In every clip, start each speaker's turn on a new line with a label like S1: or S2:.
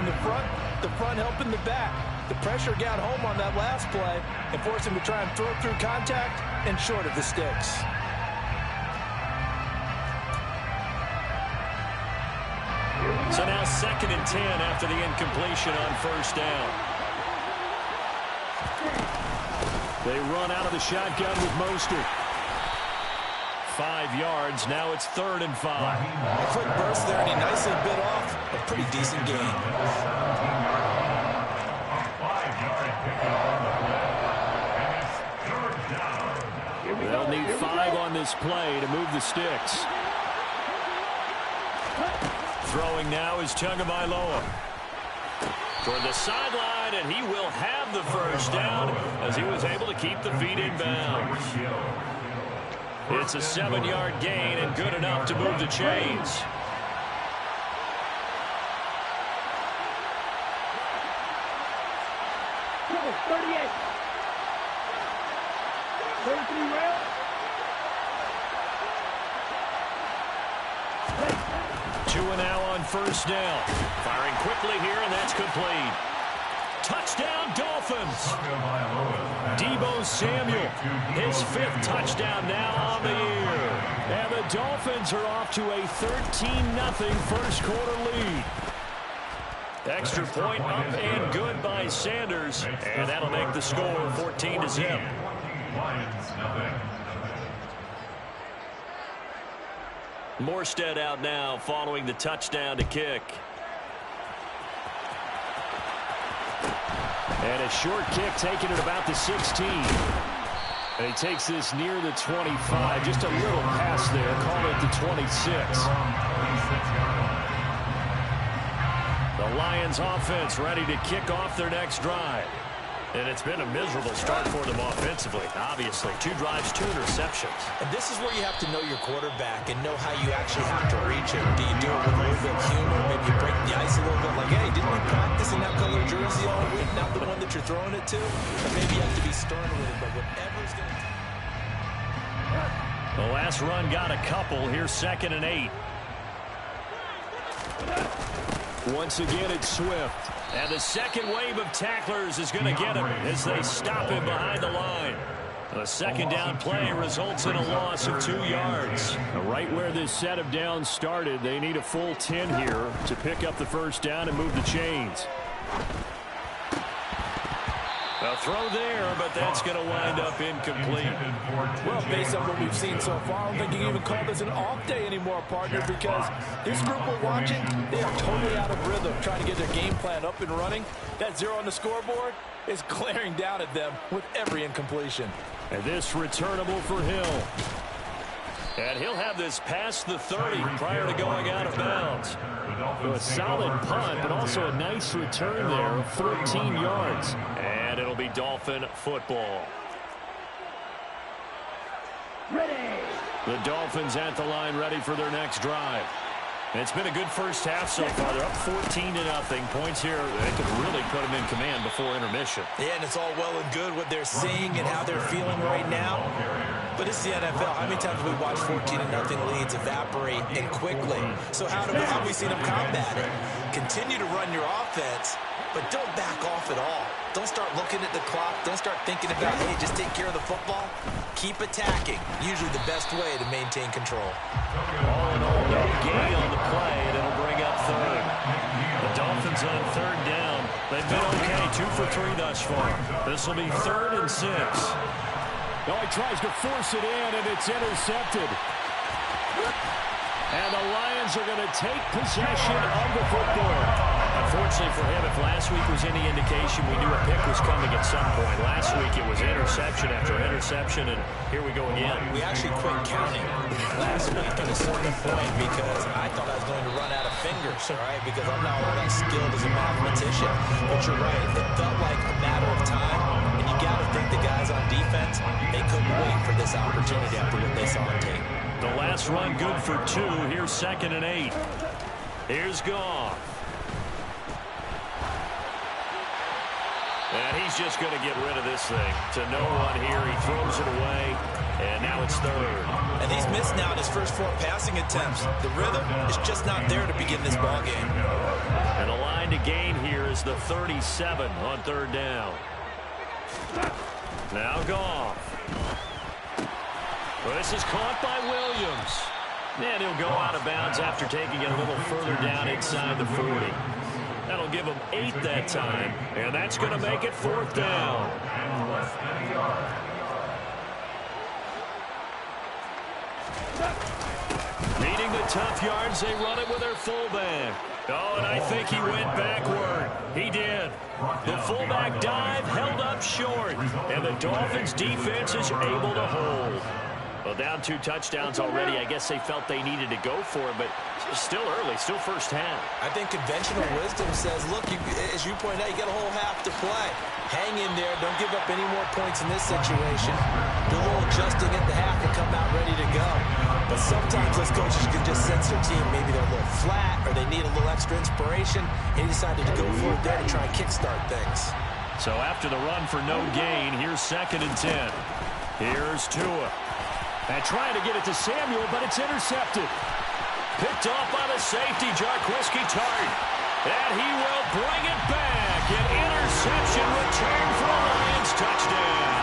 S1: helping the front helping the back. The pressure got home on that last play and forced him to try and throw through contact and short of the sticks.
S2: So now 2nd and 10 after the incompletion on first down. They run out of the shotgun with Mostert. 5 yards. Now it's 3rd and 5.
S1: A quick burst there, and he nicely bit off a pretty decent gain.
S2: They'll need 5 on this play to move the sticks. Throwing now is Tagovailoa. Toward the sideline, and he will have the first down as he was able to keep the feet in bounds. It's a 7-yard gain and good enough to move the chains.
S3: Number 38. 33 rail.
S2: Tua now on first down. Firing quickly here, and that's complete. Touchdown, Dolphins. Deebo Samuel, his 5th touchdown now on the year. And the Dolphins are off to a 13-0 first quarter lead. Extra point up and good by Sanders, and that'll make the score 14-0. Morstead out now following the touchdown to kick. And a short kick taken at about the 16. And he takes this near the 25. Just a little pass there. Call it the 26. The Lions offense ready to kick off their next drive. And it's been a miserable start for them offensively, obviously. 2 drives, 2 interceptions.
S1: And this is where you have to know your quarterback and know how you actually have to reach him. Do you do it with a little bit of humor? Maybe you break the ice a little bit, like, hey, didn't we practice in that color jersey all week? Not the one that you're throwing it to? Or maybe you have to be stern a little bit. Whatever's going to take.
S2: The last run got a couple. Here's 2nd and 8. Once again, it's Swift. And the second wave of tacklers is going to get him as they stop him behind the line. The second down play results in a loss of 2 yards. Right where this set of downs started, they need a full 10 here to pick up the first down and move the chains. A throw there, but that's going to wind up incomplete.
S1: Well, based on what we've seen so far, I don't think you can even call this an off day anymore, partner, because this group we're watching, they are totally out of rhythm, trying to get their game plan up and running. That 0 on the scoreboard is glaring down at them with every incompletion.
S2: And this returnable for Hill. And he'll have this past the 30 prior to going out of bounds. So a solid punt, but also a nice return there of 14 yards. And it'll be Dolphin football.
S3: Ready.
S2: The Dolphins at the line ready for their next drive. And it's been a good first half so far. They're up 14-0. Points here, they could really put them in command before intermission.
S1: Yeah, and it's all well and good what they're seeing and how they're feeling right now. But it's the NFL. How many times have we watched 14-0 leads evaporate and quickly? So how have we seen them combat it? Continue to run your offense, but don't back off at all. Don't start looking at the clock. Don't start thinking about, hey, just take care of the football. Keep attacking. Usually the best way to maintain control.
S2: All in all, no gain on the play, and it'll bring up 3rd. The Dolphins on 3rd down. They've been okay, 2 for 3 thus far. This will be 3rd and 6. Oh, he tries to force it in, and it's intercepted. And the Lions are going to take possession of the football. Unfortunately for him, if last week was any indication, we knew a pick was coming at some point. Last week it was interception after interception, and here we go again.
S1: We actually quit counting last week at a certain point because I thought I was going to run out of fingers, all right, because I'm not all that skilled as a mathematician. But you're right, it felt like a matter of time, and you got to think the guys on defense, they couldn't wait for this opportunity after what they saw on tape.
S2: The last run good for 2. Here's 2nd and 8. Here's Goff. And he's just going to get rid of this thing. To no one here. He throws it away. And now it's 3rd.
S1: And he's missed now in his first 4 passing attempts. The rhythm is just not there to begin this ball game.
S2: And the line to gain here is the 37 on third down. Now Goff. Well, this is caught by Williams. And he'll go out of bounds after taking it a little further down inside the 40. That'll give him 8 that time, and that's going to make it 4th down. Needing the tough yards, they run it with their fullback. Oh, and I think he went backward. He did. The fullback dive held up short, and the Dolphins' defense is able to hold. Well, down 2 touchdowns already. I guess they felt they needed to go for it, but still early, still first half.
S1: I think conventional wisdom says, look, as you pointed out, you got a whole half to play. Hang in there. Don't give up any more points in this situation. Do a little adjusting at the half and come out ready to go. But sometimes those coaches can just sense their team. Maybe they're a little flat or they need a little extra inspiration. And he decided to go for it there to try and kickstart things.
S2: So after the run for no gain, here's 2nd and 10. Here's Tua. And trying to get it to Samuel, but it's intercepted. Picked off by the safety, Jarquiski Tart. And he will bring it back. An interception return for a Lions touchdown.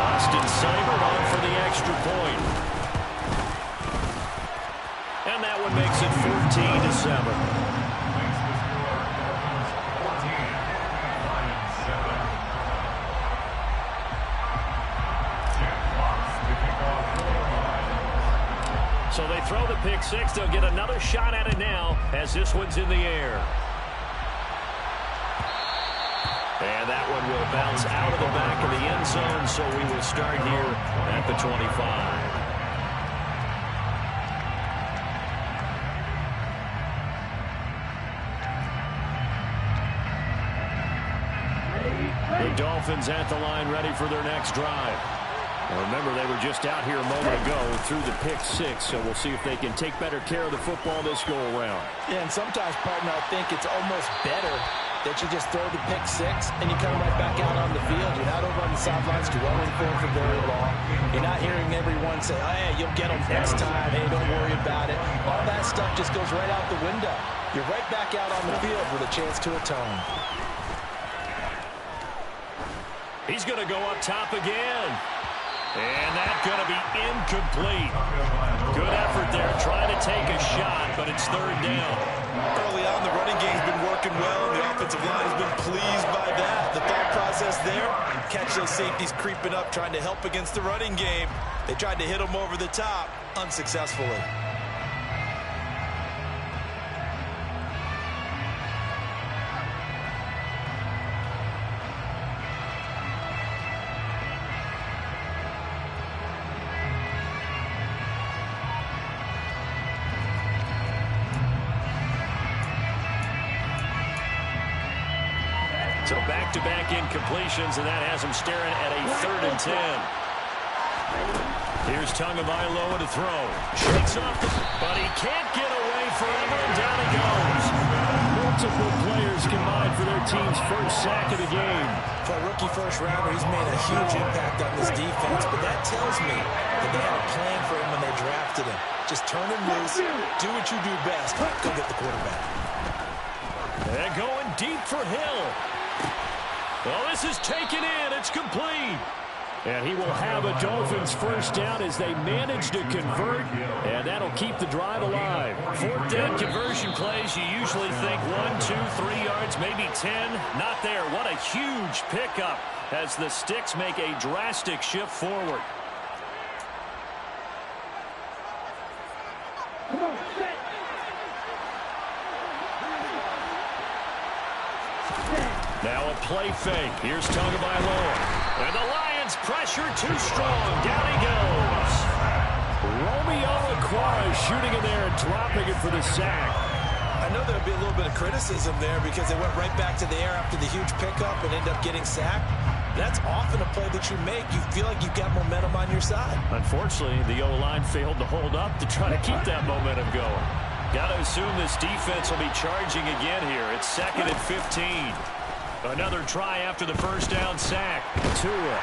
S2: Austin Seibert on for the extra point. And that one makes it 14-7. So they throw the pick 6. They'll get another shot at it now as this one's in the air. And that one will bounce out of the back of the end zone, so we will start here at the 25. The Dolphins at the line ready for their next drive. Well, remember, they were just out here a moment ago through the pick 6, so we'll see if they can take better care of the football this go-around.
S1: Yeah, and sometimes, partner, I think it's almost better that you just throw the pick 6 and you come right back out on the field. You're not over on the sidelines dwelling for very long. You're not hearing everyone say, oh, hey, you'll get them next time. Hey, don't worry about it. All that stuff just goes right out the window. You're right back out on the field with a chance to atone.
S2: He's going to go up top again. And that's going to be incomplete. Good effort there, trying to take a shot, but it's 3rd down.
S1: Early on, the running game's been working well, and the offensive line has been pleased by that. The thought process there, catch those safeties creeping up, trying to help against the running game. They tried to hit them over the top, unsuccessfully.
S2: So back-to-back incompletions, and that has him staring at a 3rd and 10. Here's Tagovailoa to throw. Shakes off, but he can't get away forever, and down he goes. Multiple players combined for their team's first sack of the game.
S1: For a rookie first-rounder, he's made a huge impact on this defense, but that tells me that they had a plan for him when they drafted him. Just turn him loose, do what you do best, go get the quarterback.
S2: And going deep for Hill. Well, this is taken in. It's complete. And he will have a Dolphins first down as they manage to convert, and that'll keep the drive alive. 4th down conversion plays, you usually think 1, 2, 3 yards, maybe 10. Not there. What a huge pickup as the Sticks make a drastic shift forward. Now a play fake. Here's Tagovailoa. And the Lions pressure too strong. Down he goes. Romeo Okwara shooting in there and dropping it for the sack.
S1: I know there'll be a little bit of criticism there because they went right back to the air after the huge pickup and ended up getting sacked. That's often a play that you make. You feel like you've got momentum on your side.
S2: Unfortunately, the O-line failed to hold up to try to keep that momentum going. Got to assume this defense will be charging again here. It's 2nd and 15. Another try after the first down sack. Tua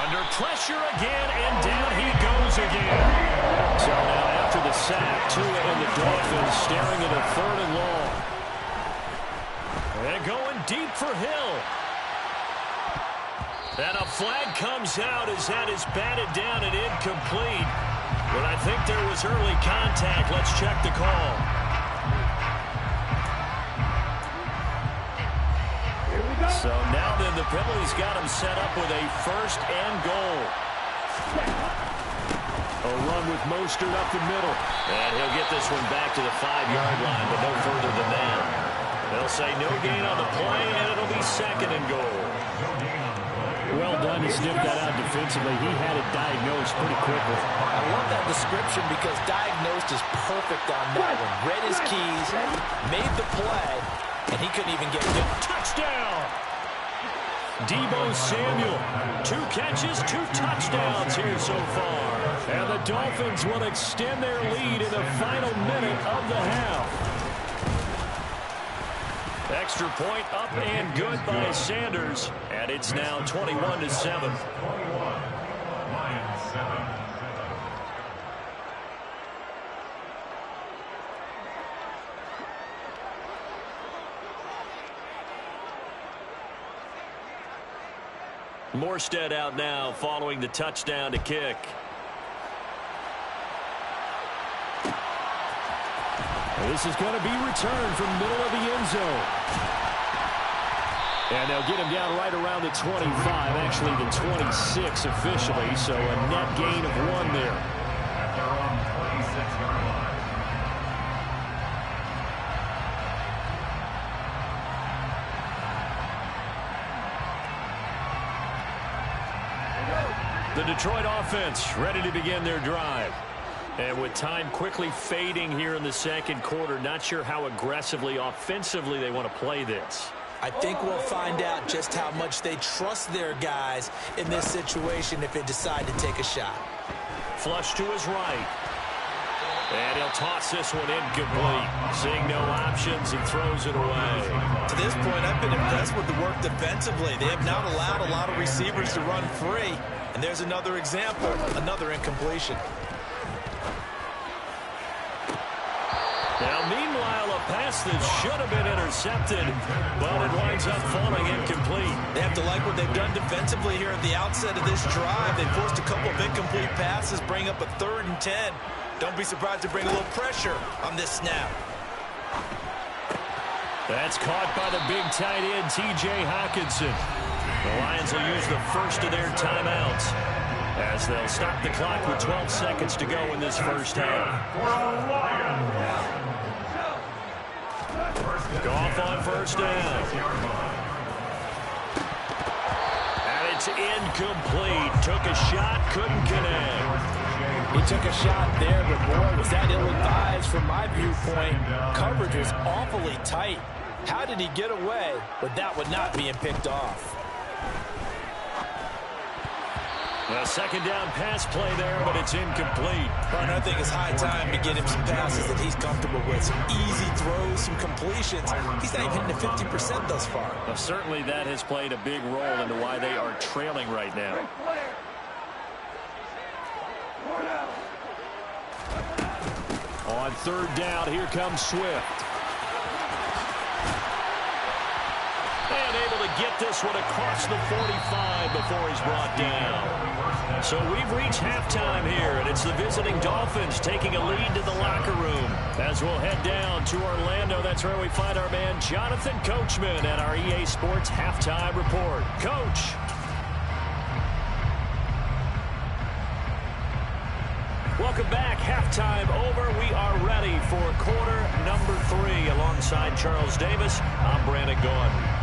S2: under pressure again, and down he goes again. So now after the sack, Tua and the Dolphins staring at a 3rd and long. And going deep for Hill. And a flag comes out as that is batted down and incomplete. But I think there was early contact. Let's check the call. So now then the penalty's got him set up with a first and goal. A run with Mostert up the middle. And he'll get this one back to the 5-yard line, but no further than that. They'll say no gain on the play, and it'll be second and goal.
S4: Well done to sniff that out defensively. He had it diagnosed pretty quickly.
S1: I love that description because diagnosed is perfect on that one. Read his keys, made the play, and he couldn't even get it.
S2: Touchdown! Deebo Samuel, 2 catches, 2 touchdowns here so far. And the Dolphins will extend their lead in the final minute of the half. Extra point up and good by Sanders. And it's now 21-7. Morstead out now following the touchdown to kick.
S4: This is going to be returned from the middle of the end zone. And they'll get him down right around the 25, actually the 26 officially, so a net gain of 1 there.
S2: The Detroit offense ready to begin their drive. And with time quickly fading here in the second quarter, not sure how aggressively, offensively they want to play this.
S1: I think we'll find out just how much they trust their guys in this situation if they decide to take a shot.
S2: Flush to his right. And he'll toss this one incomplete. Seeing no options, he throws it away.
S1: To this point, I've been impressed with the work defensively. They have not allowed a lot of receivers to run free. And there's another example, another incompletion.
S2: Now, meanwhile, a pass that should have been intercepted, but it winds up falling incomplete.
S1: They have to like what they've done defensively here at the outset of this drive. They forced a couple of incomplete passes, bring up a 3rd and 10. Don't be surprised to bring a little pressure on this snap.
S2: That's caught by the big tight end, T.J. Hockenson. The Lions will use the first of their timeouts as they'll stop the clock with 12 seconds to go in this first half. Goff on first down. And it's incomplete. Took a shot, couldn't connect.
S1: He took a shot there, but boy, was that ill-advised from my viewpoint. Coverage was awfully tight. How did he get away with that one not being picked off?
S2: A second down pass play there, but it's incomplete.
S1: And I think it's high time to get him some passes that he's comfortable with. Some easy throws, some completions. He's not even hitting the 50% thus far.
S2: Well, certainly that has played a big role into why they are trailing right now.
S4: On 3rd down, here comes Swift.
S2: And able to get this one across the 45 before he's brought down. So we've reached halftime here, and it's the visiting Dolphins taking a lead to the locker room. As we'll head down to Orlando, that's where we find our man Jonathan Coachman at our EA Sports Halftime Report. Coach. Welcome back. Halftime over. We are ready for quarter number 3. Alongside Charles Davis, I'm Brandon Gaudin.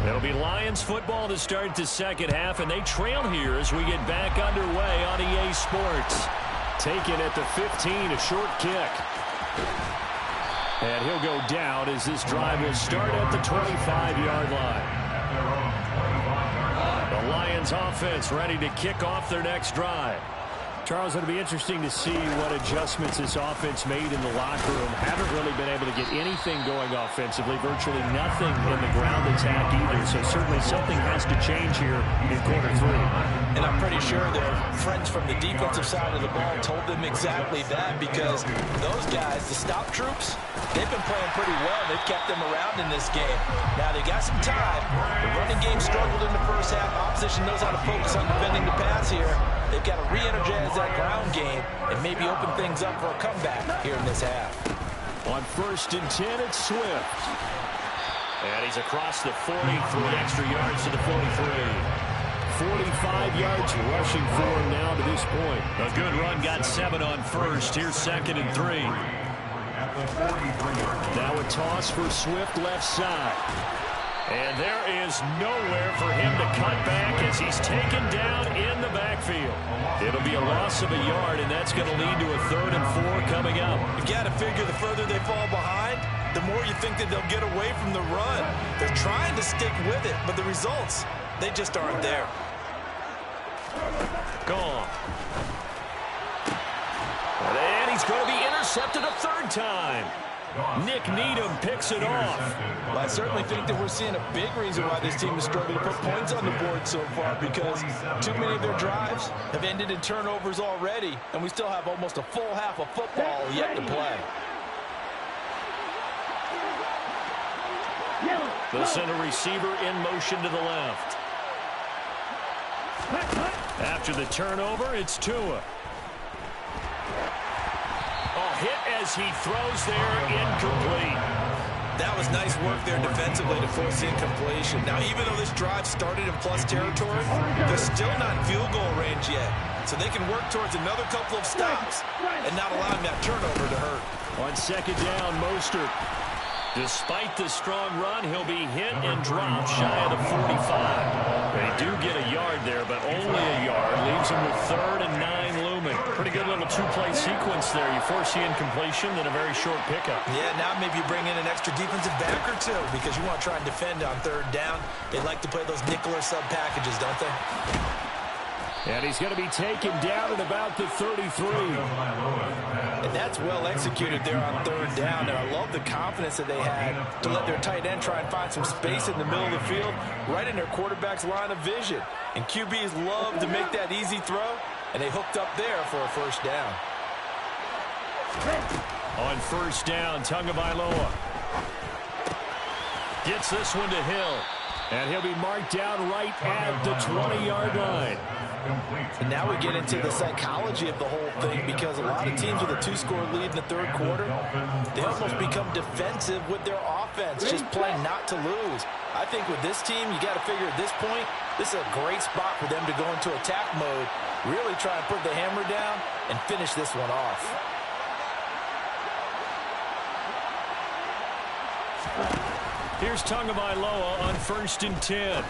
S2: It'll be Lions football to start the second half, and they trail here as we get back underway on EA Sports.
S4: Taken at the 15, a short kick. And he'll go down as this drive will start at the 25-yard line.
S2: The Lions offense ready to kick off their next drive.
S4: Charles, it'll be interesting to see what adjustments this offense made in the locker room. Haven't really been able to get anything going offensively, virtually nothing in the ground attack either. So certainly something has to change here in quarter three.
S1: And I'm pretty sure their friends from the defensive side of the ball told them exactly that, because those guys, the stop troops, they've been playing pretty well. They've kept them around in this game. Now they got some time. The running game struggled in the first half. Opposition knows how to focus on defending the pass here. They've got to re-energize that ground game and maybe open things up for a comeback here in this half.
S4: On 1st and 10, it's Swift. And he's across the 40, 3 extra yards to the 43. 45 yards rushing for him now to this point.
S2: A good run, got 7 on 1st. Here's 2nd and 3.
S4: Now a toss for Swift left side.
S2: And there is nowhere for him to cut back as he's taken down in the backfield. It'll be a loss of a yard, and that's going to lead to a 3rd and 4 coming up.
S1: You've got to figure the further they fall behind, the more you think that they'll get away from the run. They're trying to stick with it, but the results, they just aren't there.
S2: Gone. And he's going to be intercepted a 3rd time. Nick Needham picks it off.
S1: Well, I certainly think that we're seeing a big reason why this team is struggling to put points on the board so far, because too many of their drives have ended in turnovers already, and we still have almost a full half of football yet to play.
S2: The center receiver in motion to the left. After the turnover, it's Tua. Hit as he throws there, incomplete.
S1: That was nice work there defensively to force incompletion. Now, even though this drive started in plus territory, they're still not in field goal range yet. So they can work towards another couple of stops and not allowing that turnover to hurt.
S2: On 2nd down, Mostert. Despite the strong run, he'll be hit and dropped shy of the 45. They do get a yard there, but only a yard. Leaves him with 3rd and 9 looming. Pretty good little 2-play sequence there. You force the incompletion, then a very short pickup.
S1: Yeah, now maybe you bring in an extra defensive back or two, because you want to try and defend on 3rd down. They like to play those nickel or sub packages, don't they?
S4: And he's going to be taken down at about the 33.
S1: And that's well executed there on 3rd down. And I love the confidence that they had to let their tight end try and find some space in the middle of the field, right in their quarterback's line of vision. And QBs love to make that easy throw, and they hooked up there for a 1st down.
S2: On 1st down, Tagovailoa gets this one to Hill.
S4: And he'll be marked down right at the 20-yard line.
S1: And now we get into the psychology of the whole thing, because a lot of teams with a 2-score lead in the 3rd quarter, they almost become defensive with their offense, just playing not to lose. I think with this team, you got to figure at this point, this is a great spot for them to go into attack mode, really try and put the hammer down and finish this one off.
S2: Here's Tagovailoa on 1st and 10.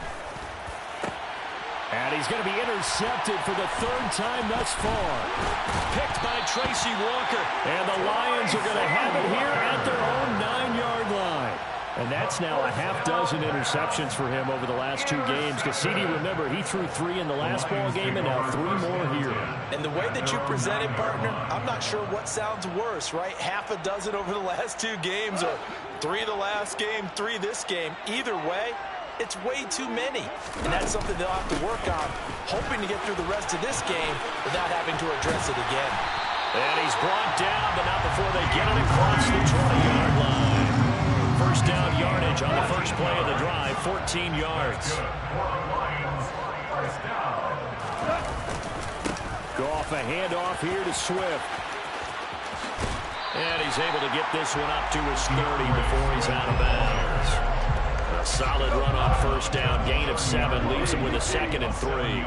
S4: And he's going to be intercepted for the 3rd time thus far.
S2: Picked by Tracy Walker.
S4: And the Lions are going to have it here at their own 9-yard line. And that's now a half-dozen interceptions for him over the last 2 games. Cassidy, remember, he threw 3 in the last ball game and now 3 more here. And
S1: the way that you present it, partner, I'm not sure what sounds worse, right? Half a dozen over the last 2 games, or 3 the last game, 3 this game. Either way, it's way too many. And that's something they'll have to work on, hoping to get through the rest of this game without having to address it again.
S2: And he's brought down, but not before they get it across the 20-yard line. 1st down yardage on the first play of the drive, 14 yards.
S4: Goff a handoff here to Swift.
S2: And he's able to get this one up to his 30 before he's out of bounds. A solid run on 1st down, gain of 7, leaves him with a 2nd and 3.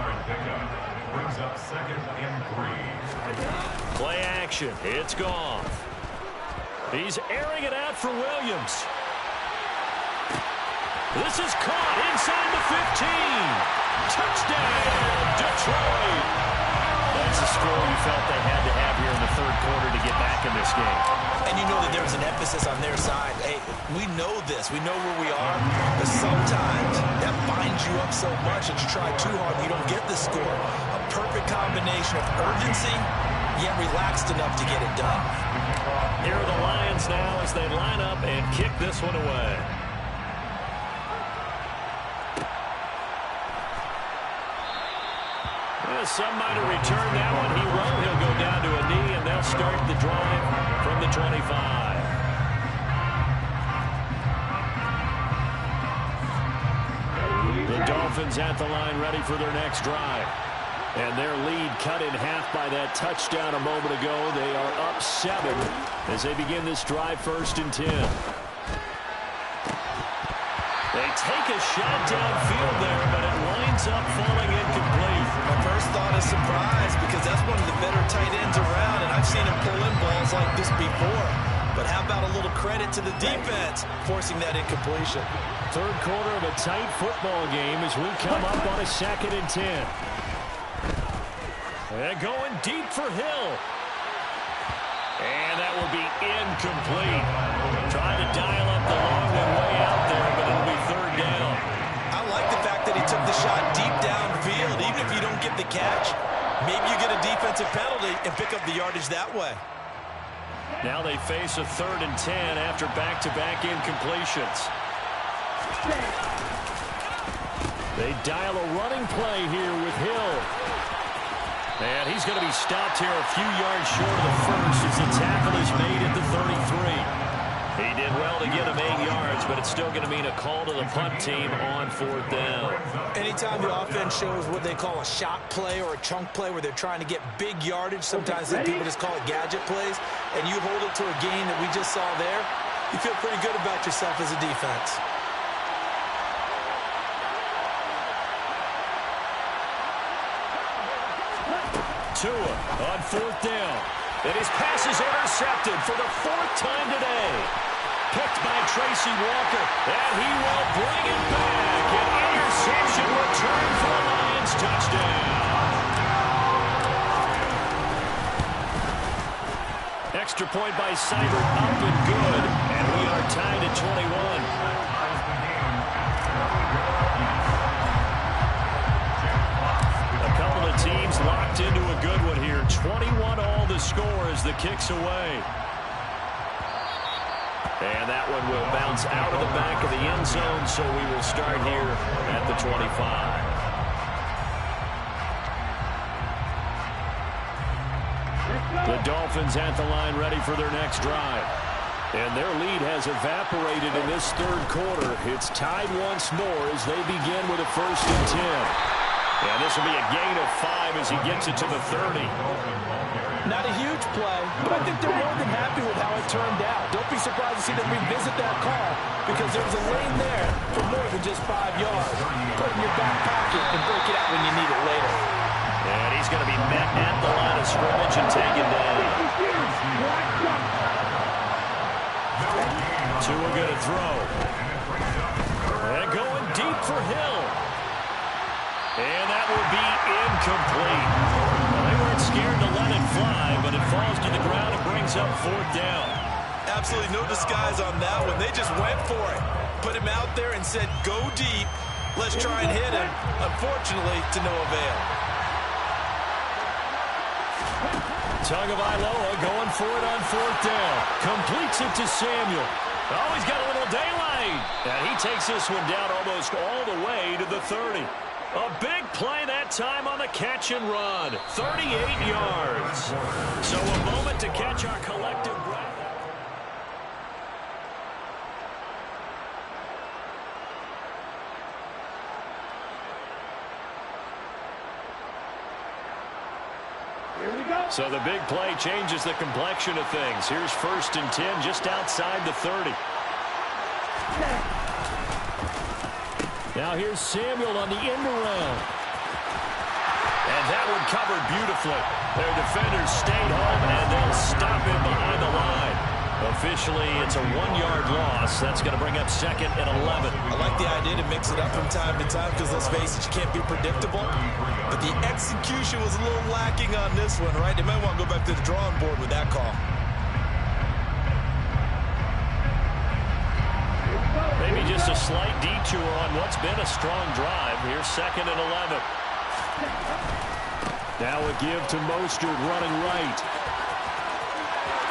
S2: Play action, it's Goff. He's airing it out for Williams. This is caught inside the 15. Touchdown, Detroit. That's the score you felt they had to have here in the 3rd quarter to get back in this game.
S1: And you know that there was an emphasis on their side. Hey, We know this. We know where we are. But sometimes that binds you up so much that you try too hard and you don't get the score. A perfect combination of urgency, yet relaxed enough to get it done.
S2: Here are the Lions now as they line up and kick this one away. Some might have returned that one. He won't. He'll go down to a knee, and they'll start the drive from the 25. The Dolphins at the line ready for their next drive. And their lead cut in half by that touchdown a moment ago. They are up 7 as they begin this drive 1st and 10. They take a shot downfield there, but it winds up falling incomplete.
S1: My first thought is surprise because that's one of the better tight ends around, and I've seen him pull in balls like this before. But how about a little credit to the defense forcing that incompletion?
S2: Third quarter of a tight football game as we come up on a 2nd and 10. They're going deep for Hill. And that will be incomplete. Trying to dial up the long one way out there, but it'll be 3rd down.
S1: I like the fact that he took the shot deep downfield. Even if you don't get the catch, maybe you get a defensive penalty and pick up the yardage that way.
S2: Now they face a 3rd and 10 after back-to-back incompletions. They dial a running play here with Hill. And he's going to be stopped here a few yards short of the first as the tackle is made at the 33. He did well to get him 8 yards, but it's still going to mean a call to the punt team on 4th down.
S1: Anytime the offense shows what they call a shot play or a chunk play where they're trying to get big yardage, sometimes people just call it gadget plays, and you hold it to a gain that we just saw there, you feel pretty good about yourself as a defense.
S2: Tua on 4th down. And his pass is intercepted for the 4th time today. Picked by Tracy Walker. And he will bring it back. An interception return for the Lions touchdown. Extra point by Seibert up and good. And we are tied at 21. Teams locked into a good one here. 21 all the score as the kick's away. And that one will bounce out of the back of the end zone, so we will start here at the 25. The Dolphins at the line ready for their next drive. And their lead has evaporated in this 3rd quarter. It's tied once more as they begin with a 1st and 10. And this will be a gain of 5 as he gets it to the 30.
S1: Not a huge play, but I think they're more than happy with how it turned out. Don't be surprised to see them revisit that call because there was a lane there for more than just 5 yards. Put it in your back pocket and break it out when you need it later.
S2: And he's going to be met at the line of scrimmage and taken down. Tua going to throw. And going deep for Hill. And that will be incomplete. Well, they weren't scared to let it fly, but it falls to the ground and brings up 4th down.
S1: Absolutely no disguise on that one. They just went for it. Put him out there and said, go deep. Let's try and hit him. Unfortunately, to no avail.
S2: Tagovailoa going for it on 4th down. Completes it to Samuel. Oh, he's got a little daylight. And he takes this one down almost all the way to the 30. A big play that time on the catch and run. 38 yards. So a moment to catch our collective breath.
S3: Here we go.
S2: So the big play changes the complexion of things. Here's 1st and 10 just outside the 30. Now here's Samuel on the end around. And that one covered beautifully. Their defenders stayed home, and they'll stop him behind the line. Officially, it's a 1-yard loss. That's going to bring up 2nd and 11.
S1: I like the idea to mix it up from time to time because, let's face it, you can't be predictable. But the execution was a little lacking on this one, right? They might want to go back to the drawing board with that call.
S2: slight detour on what's been a strong drive. Here's 2nd and 11.
S4: Now a give to Mostert running right.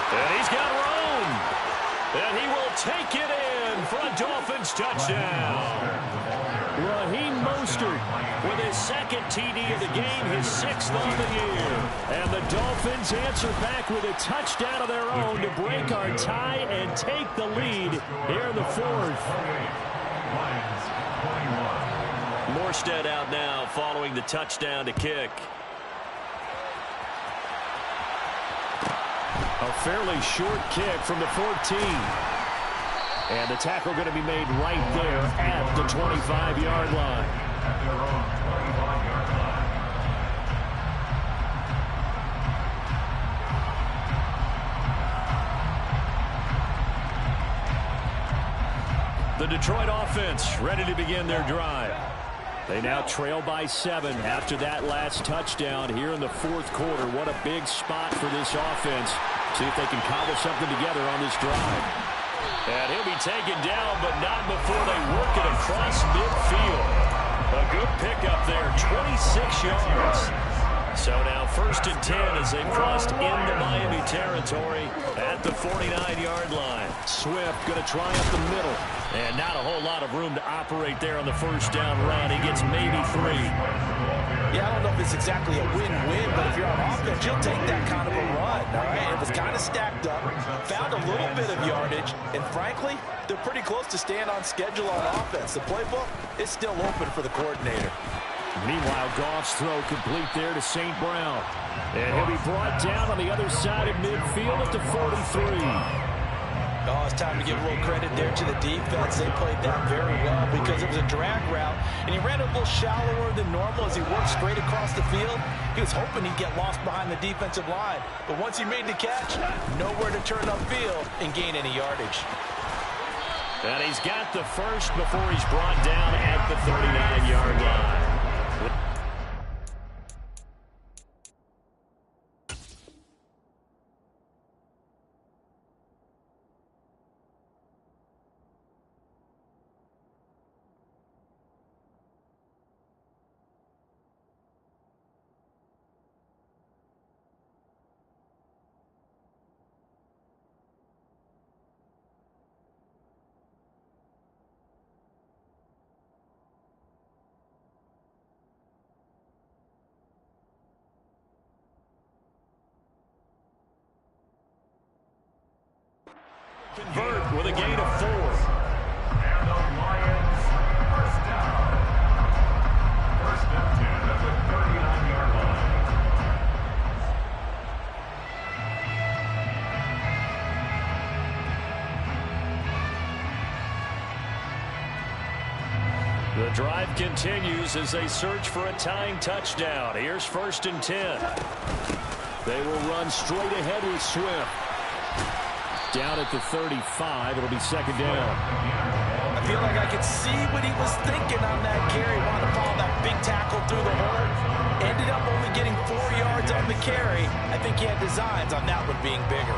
S2: And he's got room. And he will take it in for a Dolphins touchdown.
S4: Raheem Mostert with his 2nd TD of the game, his 6th on the year. And the Dolphins answer back with a touchdown of their own to break our tie and take the lead here in the 4th.
S2: Morstead out now following the touchdown to kick.
S4: A fairly short kick from the 14. And the tackle going to be made right there at the 25-yard line.
S2: The Detroit offense ready to begin their drive.
S4: They now trail by 7 after that last touchdown here in the 4th quarter. What a big spot for this offense. See if they can cobble something together on this drive.
S2: And he'll be taken down, but not before they work it across midfield. A good pickup there, 26 yards. So now 1st and 10 as they've crossed into Miami territory at the 49-yard line.
S4: Swift going to try up the middle.
S2: And not a whole lot of room to operate there on the 1st down run. He gets maybe 3.
S1: Yeah, I don't know if it's exactly a win-win, but if you're on offense, you'll take that kind of a run, all right? It was kind of stacked up, found a little bit of yardage, and frankly, they're pretty close to staying on schedule on offense. The playbook is still open for the coordinator.
S4: Meanwhile, Goff's throw complete there to St. Brown. And he'll be brought down on the other side of midfield at the 43.
S1: Oh, it's time to give a little credit there to the defense. They played that very well because it was a drag route, and he ran a little shallower than normal as he worked straight across the field. He was hoping he'd get lost behind the defensive line, but once he made the catch, nowhere to turn upfield and gain any yardage.
S2: And he's got the first before he's brought down at the 39-yard line. Convert with a gain of 4.
S3: And the Lions, 1st down. 1st and 10 at the 39-yard line.
S2: The drive continues as they search for a tying touchdown. Here's 1st and 10.
S4: They will run straight ahead with Swift. Down at the 35, it'll be 2nd down.
S1: I feel like I could see what he was thinking on that carry. Wanted to follow that big tackle through the hole. Ended up only getting 4 yards on the carry. I think he had designs on that one being bigger.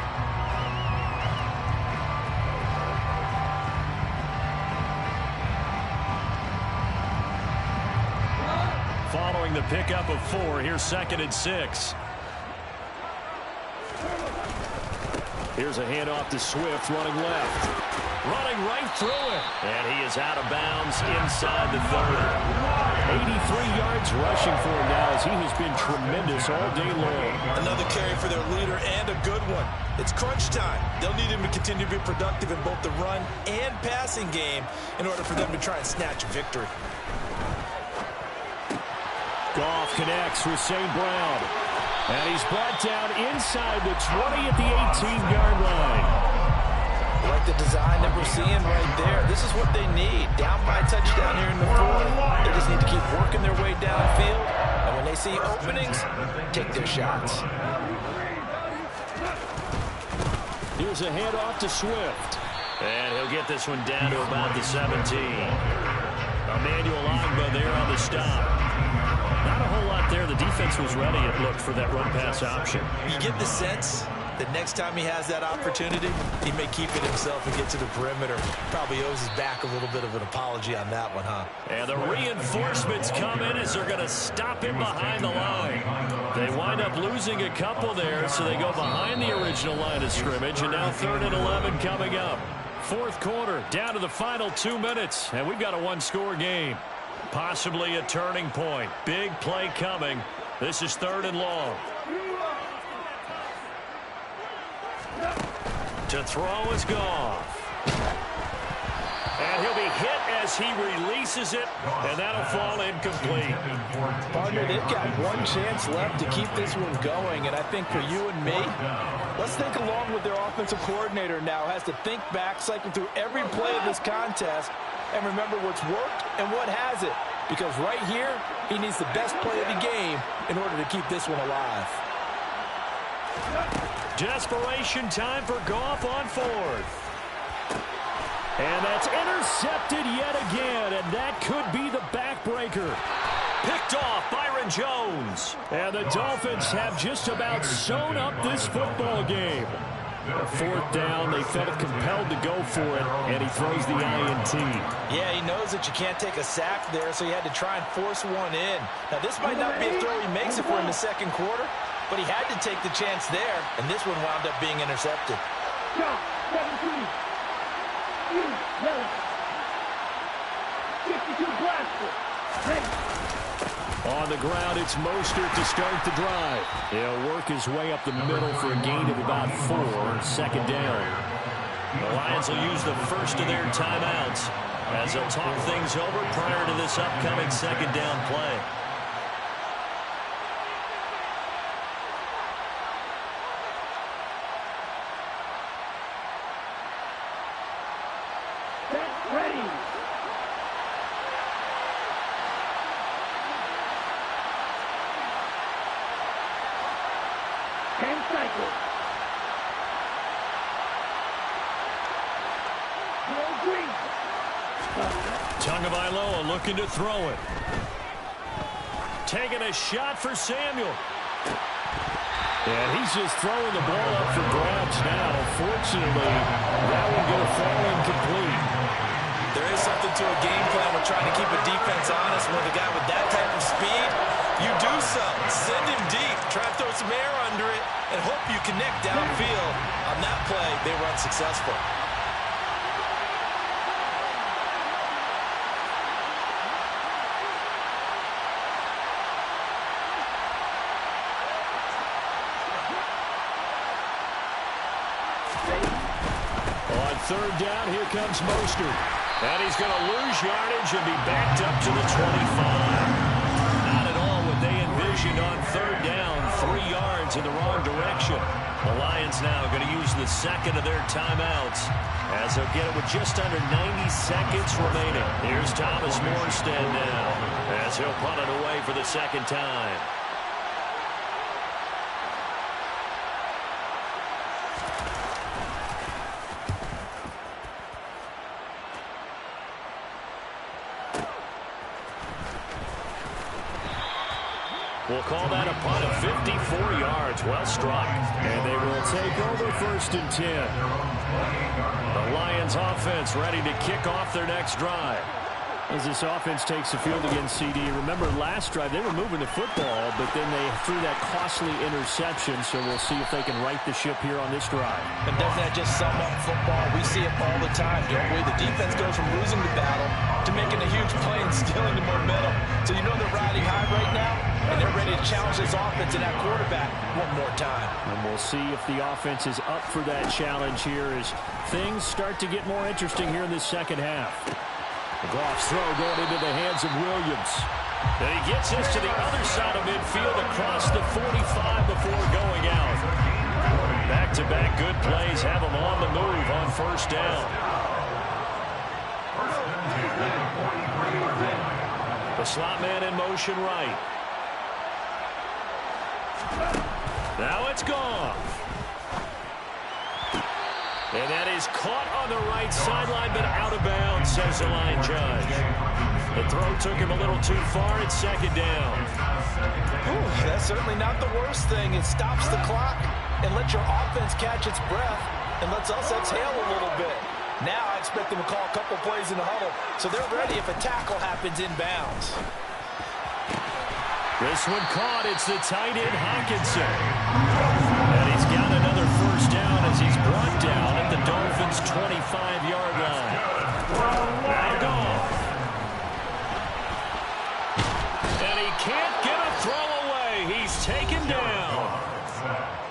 S2: Following the pickup of 4, here's 2nd and 6.
S4: Here's a handoff to Swift running left.
S2: Running right through it. And he is out of bounds inside the 30.
S4: 83 yards rushing for him now as he has been tremendous all day long.
S1: Another carry for their leader and a good one. It's crunch time. They'll need him to continue to be productive in both the run and passing game in order for them to try and snatch a victory.
S4: Goff connects with St. Brown. And he's brought down inside the 20 at the 18-yard line.
S1: I like the design that we're seeing right there. This is what they need. Down by a touchdown here in the 4th. They just need to keep working their way downfield. And when they see openings, take their shots.
S4: Here's a handoff to Swift.
S2: And he'll get this one down to about the 17. Emmanuel Ogbah there on the stop. Not a whole lot there. The defense was ready, it looked, for that run-pass option.
S1: You get the sense The next time he has that opportunity, he may keep it himself and get to the perimeter. Probably owes his back a little bit of an apology on that one, huh?
S2: And the reinforcements come in as they're going to stop him behind the line. They wind up losing a couple there, so they go behind the original line of scrimmage, and now 3rd and 11 coming up. Fourth quarter, down to the final 2 minutes, and we've got a one-score game. Possibly a turning point. Big play coming. This is 3rd and long. To throw is Goff. And he'll be hit as he releases it, and that'll fall incomplete.
S5: Partner, they've got one chance left to keep this one going, and I think for you and me, let's think along with their offensive coordinator now. Has to think back, cycle through every play of this contest, and remember what's worked and what hasn't. Because right here, he needs the best play of the game in order to keep this one alive.
S2: Desperation time for Goff on 4th. And that's intercepted yet again, and that could be the backbreaker. Picked off Byron Jones. And the Dolphins have just about sewn up this football game. 4th down, they felt compelled to go for it, and he throws the INT.
S5: Yeah, he knows that you can't take a sack there, so he had to try and force one in. Now, this might not be a throw he makes if we're in the second quarter, but he had to take the chance there, and this one wound up being intercepted.
S2: On the ground, it's Mostert to start the drive. He'll work his way up the middle for a gain of about 4, 2nd down. The Lions will use the first of their timeouts as they'll talk things over prior to this upcoming 2nd down play. Tagovailoa looking to throw it. Taking a shot for Samuel.
S4: And he's just throwing the ball up for grabs now. Fortunately, that one going to fall incomplete.
S1: There is something to a game plan with trying to keep a defense honest. With a guy with that type of speed, you do so. Send him deep. Try to throw some air under it and hope you connect downfield. On that play, they were unsuccessful.
S2: On 3rd down, here comes Mostert. And he's going to lose yardage and be backed up to the 25. Not at all what they envisioned on 3rd down. 3 yards in the wrong direction. The Lions now going to use the second of their timeouts as they'll get it with just under 90 seconds remaining. Here's Thomas Morstead now as he'll punt it away for the 2nd time. We'll call that a punt of 54 yards. Well struck.
S4: And they will take over 1st and 10.
S2: The Lions offense ready to kick off their next drive.
S4: As this offense takes the field against CD, remember last drive they were moving the football, but then they threw that costly interception, so we'll see if they can right the ship here on this drive.
S5: And doesn't that just sum up football? We see it all the time, don't we? The defense goes from losing the battle to making a huge play and stealing the momentum. So you know they're riding high right now, and they're ready to challenge this offense and that quarterback one more time.
S4: And we'll see if the offense is up for that challenge here as things start to get more interesting here in this second half.
S2: Goff's throw going into the hands of Williams. And he gets this to the other side of midfield across the 45 before going out. Back-to-back good plays have him on the move on 1st down. The slot man in motion right. Now it's Goff. And that is caught on the right sideline, but out of bounds. says the line judge. The throw took him a little too far. It's second down.
S5: Ooh, that's certainly not the worst thing. It stops the clock and lets your offense catch its breath and lets us exhale a little bit. Now I expect them to call a couple plays in the huddle so they're ready if a tackle happens inbounds.
S2: This one caught. It's the tight end, Hawkinson. And he's got another first down as he's brought down at the Dolphins' 25-yard line. Now gone. And he can't get a throw away. He's taken down.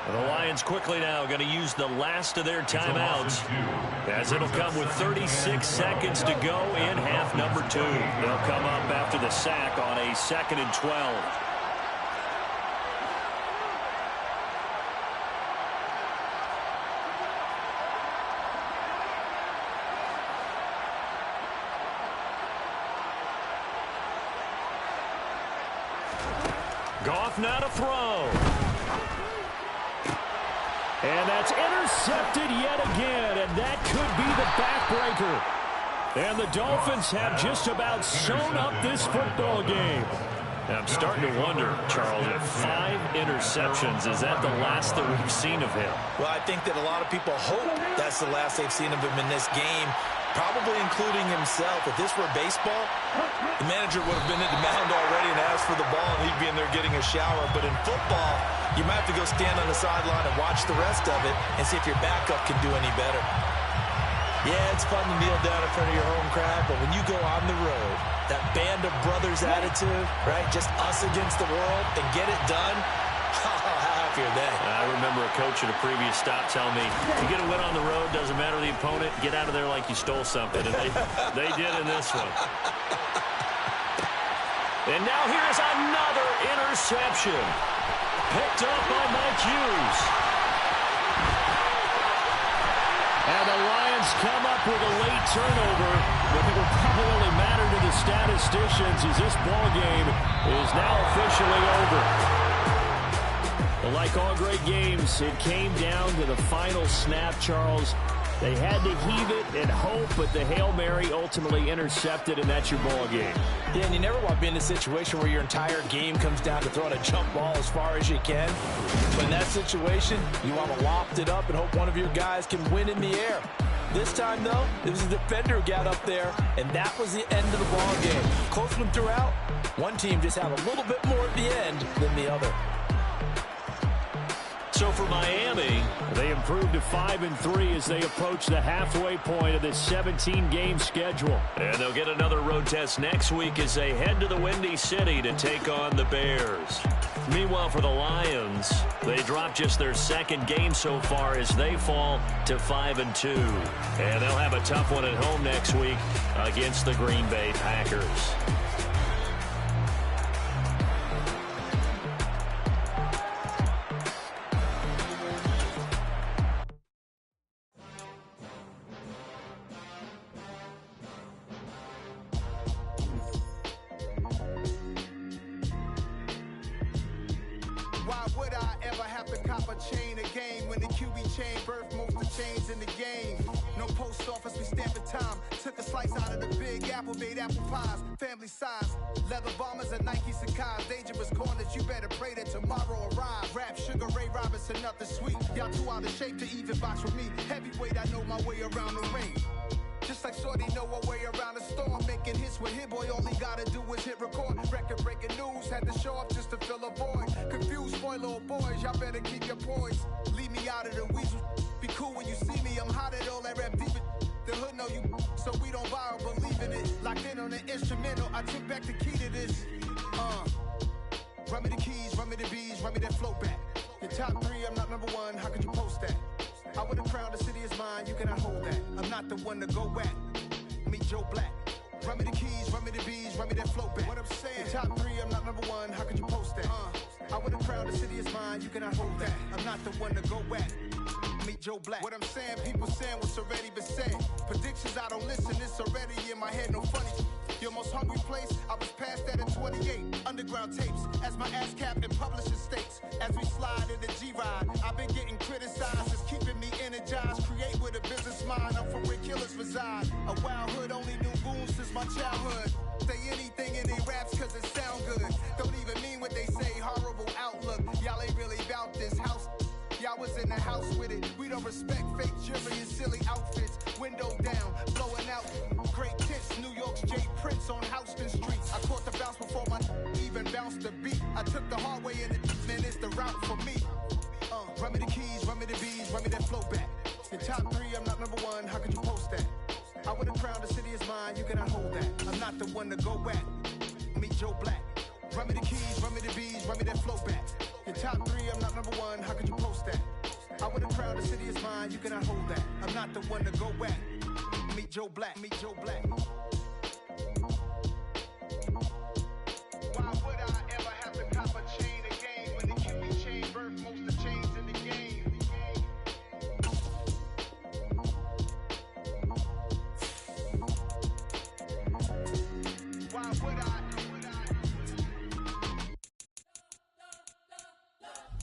S2: The Lions quickly now going to use the last of their timeouts, as it'll come with 36 seconds to go in half number 2. They'll come up after the sack on a 2nd and 12. Goff now to throw.
S4: And that's intercepted yet again, and that could be the backbreaker. And the Dolphins have just about sewn up this football game.
S2: I'm starting to wonder, Charles, if 5 interceptions, is that the last that we've seen of him?
S5: Well, I think that a lot of people hope that's the last they've seen of him in this game, probably including himself. If this were baseball, the manager would have been at the mound already and asked for the ball, and he'd be in there getting a shower. But in football, you might have to go stand on the sideline and watch the rest of it and see if your backup can do any better. Yeah, it's fun to kneel down in front of your home crowd, but when you go on the road, that band of brothers attitude, right, just us against the world, and get it done, how happy are they?
S2: I remember a coach at a previous stop telling me, you get a win on the road, doesn't matter the opponent, get out of there like you stole something. And they did in this one. And now here's another interception. Picked up by Mike Hughes.
S4: And the Lions come up with a late turnover, but it will probably only matter to the statisticians as this ball game is now officially over. But like all great games, it came down to the final snap, Charles. They had to heave it and hope, but the Hail Mary ultimately intercepted, and that's your ball game.
S5: Yeah, and you never want to be in a situation where your entire game comes down to throwing a jump ball as far as you can. But in that situation, you want to loft it up and hope one of your guys can win in the air. This time, though, it was the defender who got up there, and that was the end of the ball game. Close one throughout. One team just had a little bit more at the end than the other.
S2: So for Miami,
S4: they improved to 5-3 as they approach the halfway point of this 17-game schedule.
S2: And they'll get another road test next week as they head to the Windy City to take on the Bears. Meanwhile, for the Lions, they dropped just their 2nd game so far as they fall to 5-2. And they'll have a tough one at home next week against the Green Bay Packers.
S6: Why would I ever have to cop a chain again when the QB chain birthed most of the chains in the game? No post office, we stamping time. Took a slice out of the big apple, made apple pies, family size. Leather bombers and Nike Sacai's. Dangerous corners, you better pray that tomorrow arrives. Rap, Sugar Ray Robinson, nothing sweet. Y'all too out of shape to even box with me. Heavyweight, I know my way around the ring. Just like Shorty know her way around the storm. Making hits with Hit Boy, all he gotta do is hit record. Record breaking news, had to show up just to fill a void. Confused, spoiled boys, y'all better keep your poise. Leave me out of the weasel. Be cool when you see me, I'm hot at all that rap deep. The hood know you, so we don't borrow, believe in it. Locked in on the instrumental, I took back the key to this. Run me the keys, run me the bees, run me that flow back. Your top 3, I'm not number 1, how could you post that? I would have crowned the city is mine, you cannot hold that. I'm not the one to go at. Meet Joe Black. Run me the keys, run me the bees, run me that flow back. What I'm saying, your top 3, I'm not number 1, how could you post that? I would have crowned the city is mine, you cannot hold that. I'm not the one to go at. Meet Joe Black. What I'm saying, people saying what's already been said. Predictions, I don't listen, it's already in my head, no funny. Your most hungry place, I was past that in 28. Underground tapes, as my ass cap in publishing states. As we slide in the G-Ride, I've been getting criticized, it's keeping me energized. Create with a business mind, I'm from where killers reside. A wild hood, only knew my childhood. Say anything in they raps cause it sound good. Don't even mean what they say, horrible outlook. Y'all ain't really about this house. Y'all was in the house with it. We don't respect fake jewelry and silly outfits. Window down, blowing out. Great tits, New York's J. Prince on Houston Street. I caught the bounce before my even bounced the beat. I took the hard way in it, man, it's the route for me. Run me the keys, run me the bees, run me that flow back. Your top 3, I'm not number 1, how could you post that? I would have crowned the city is mine, you cannot hold that. I'm not the one to go back. Meet Joe Black. Run me the keys, run me the bees, run me that flow back. Your top 3, I'm not number 1, how could you post that? I would have crowned the city is mine, you cannot hold that. I'm not the one to go back. Meet Joe Black, meet Joe Black. Why would I ever have to cop a chain again when the QB chain birthed most of the chains in the game? Why would I?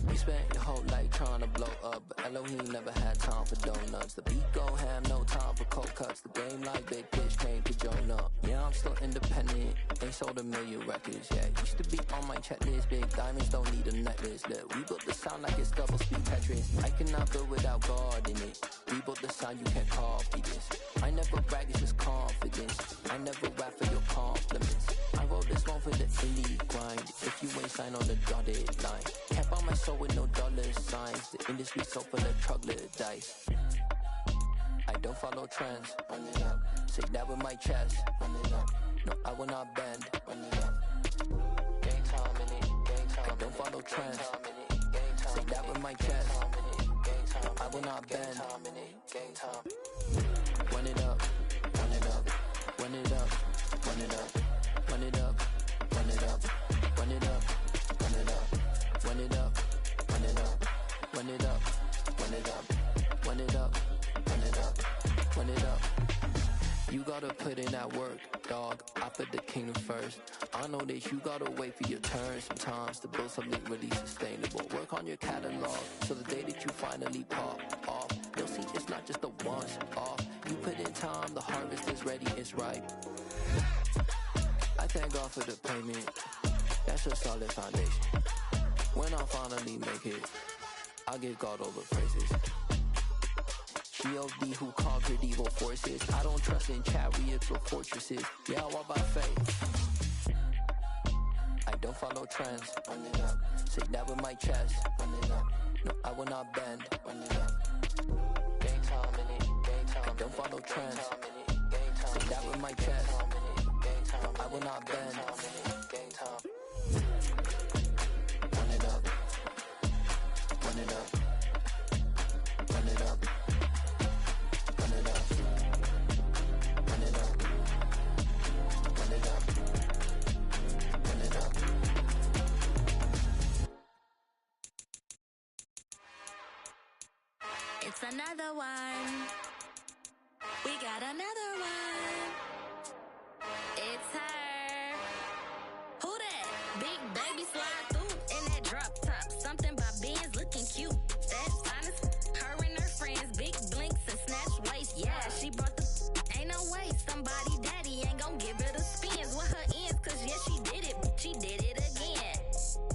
S7: We spent your whole life trying to blow up, but Elohim never had time for donuts. The beat go ham, no time for cold cuts. The game like big bitch came to Jonah. Yeah, I'm still independent, ain't sold a million records yet. Used to be on my checklist, big diamonds don't need a necklace. Look, we built the sound like it's double speed Tetris. I cannot build without God in it. We built the sound, you can't copy this. I never brag, it's just confidence. I never rap for your compliments. I wrote this one for the indie grind. If you ain't signed on the dotted line, can't buy my soul with no dollar signs. The industry so full of troglodytes. I don't follow trends. Run it up. Say that with my chest. Run it up. No, I will not bend. Run it up. Gang time in it. Gang time. I don't follow trends. Say that with my chest. I will not bend. Gang time. Run it up. Run it up. Run it up. Run it up. Run it up. Run it up. Run it up. Run it up. Run it up. Run it up. Run it up. Run it up. Run it up. Run it up. Run it up. You gotta put in that work, dog. I put the kingdom first. I know that you gotta wait for your turn sometimes to build something really sustainable. Work on your catalog so the day that you finally pop off, you'll see it's not just a once off. You put in time, the harvest is ready, it's ripe. I thank God for the payment. That's a solid foundation. When I finally make it, I'll give God all the praises. G.O.D. who conquered evil forces. I don't trust in chariots or fortresses. Yeah, I walk by faith. I don't follow trends. Run it up. Say that with my chest. Run it up. No, I will not bend. Run it up. Gang time in it. Gang time. I don't follow trends. Say that with my chest. I will not bend. Gang time. Run it up. Run it up. Run it up. Run it up. Run it up. Run it up. Run it up.
S8: It's another one. We got another one. It's her. Who that? Big baby slide through in that drop top. Something about Benz looking cute. That's honest. Her and her friends, big blinks and snatch waist. Yeah, she brought the. Ain't no way somebody daddy ain't gon' give her the spins with her ends. Cause yeah, she did it. She did it again.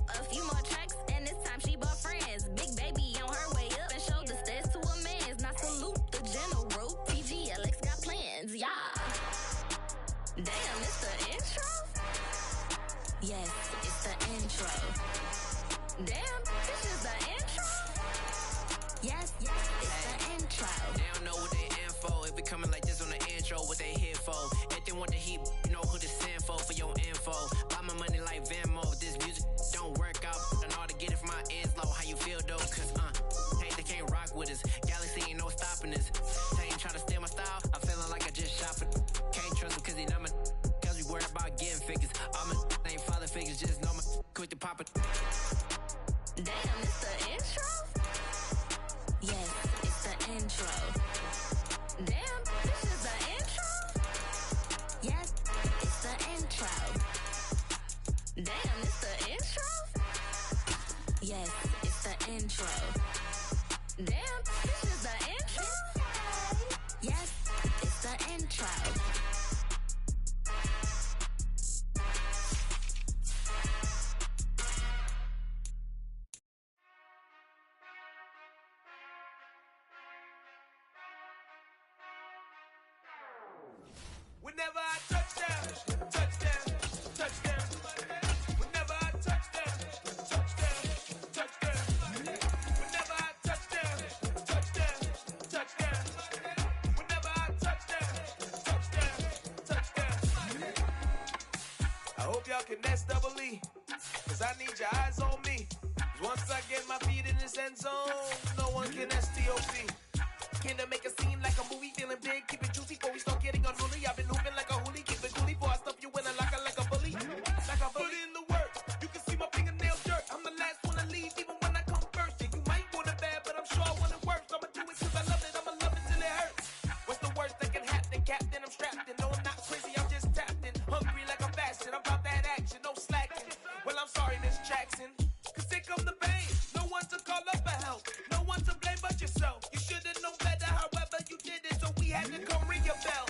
S8: A few more tracks and this time she bought friends. Big baby on her way up and showed the stairs to a man's. Now salute the general. TGLX got plans. Yeah. Damn, it's the intro? Yes, it's the intro. Damn, this is the intro? Yes, it's the intro.
S9: They don't know what they in for. If we coming like this on the intro, what they here for? If they want the heat, you know who to send for your info. Buy my money like Venmo. If this music don't work out, I know how to get it from my ends low. How you feel though? Cause hey, they can't rock with us. Galaxy ain't no stopping us. They ain't try to steal my style. I'm feeling like I just shot for. Can't trust him cause he not my. Cause we worried about getting figures. All my ain't father figures, just know my quick to pop it.
S8: Damn, it's the intro? Yes, it's the intro. Damn, this is the intro? Yes, it's the intro. Damn, it's the intro? Yes, it's the intro. Damn, this is the intro? Yes, it's the intro.
S10: y'all can SEE. Cause I need your eyes on me. Once I get my feet in this end zone, no one can STOP. Can to make a scene like a movie, feeling big, keep it juicy before we start getting unruly. I've been hooping like a hoolie, keep it coolie before I stuff you in a locker like a bully. Like a bully. Put in the work, you can see my fingernail dirt. I'm the last one to leave, even when I come first. Yeah, you might want it bad, but I'm sure I want it worse. I'ma do it cause I love it, I'ma love it till it hurts. What's the worst that can happen, Captain? I'm strapped in, no I'm not crazy, I'm just tapped in. Hungry like I'm fasting, I'm about that action, no slacking. Well, I'm sorry, Miss Jackson, cause here come the pain. No one to call up for help, no one to blame but yourself. You should've known better, however you did it, so we had to come ring your bell.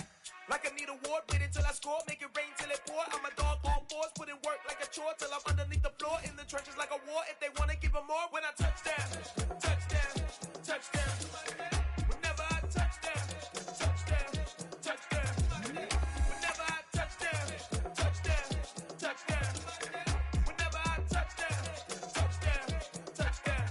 S10: Like I need a ward, wait until I score, make it rain till it pour. I'm a dog on fours, put in work like a chore till I'm underneath the floor. In the trenches like a war, if they wanna give them more. When I touch down, touchdown, touchdown. Whenever I touch down, touchdown, touchdown. Whenever I touch down, touchdown, touchdown. Whenever I touch down, touchdown, touchdown.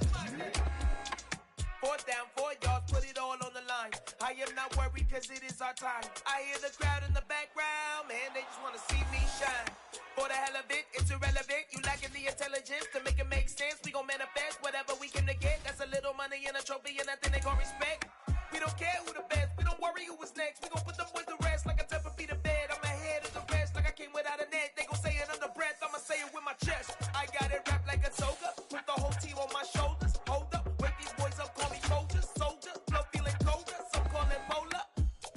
S10: 4th down, 4 yards, put it all on the line. I am not worried cause it is our time. I hear the crowd in the background, man, they just wanna see me shine. For the hell of it, it's irrelevant. You lacking the intelligence to make it make sense. We gon' manifest whatever we came to get. That's a little money and a trophy and nothing they call respect. We don't care who the best, we don't worry who was next. We gon' put them boys to rest like a 10 feet of bed. I'm ahead of the rest like I came without a net. They gon' say it under breath, I'ma say it with my chest. I got it wrapped like a toga, put the whole team on my shoulders. Hold up, wake these boys up, call me soldier, soldier. Flow feeling colder, some call it polar.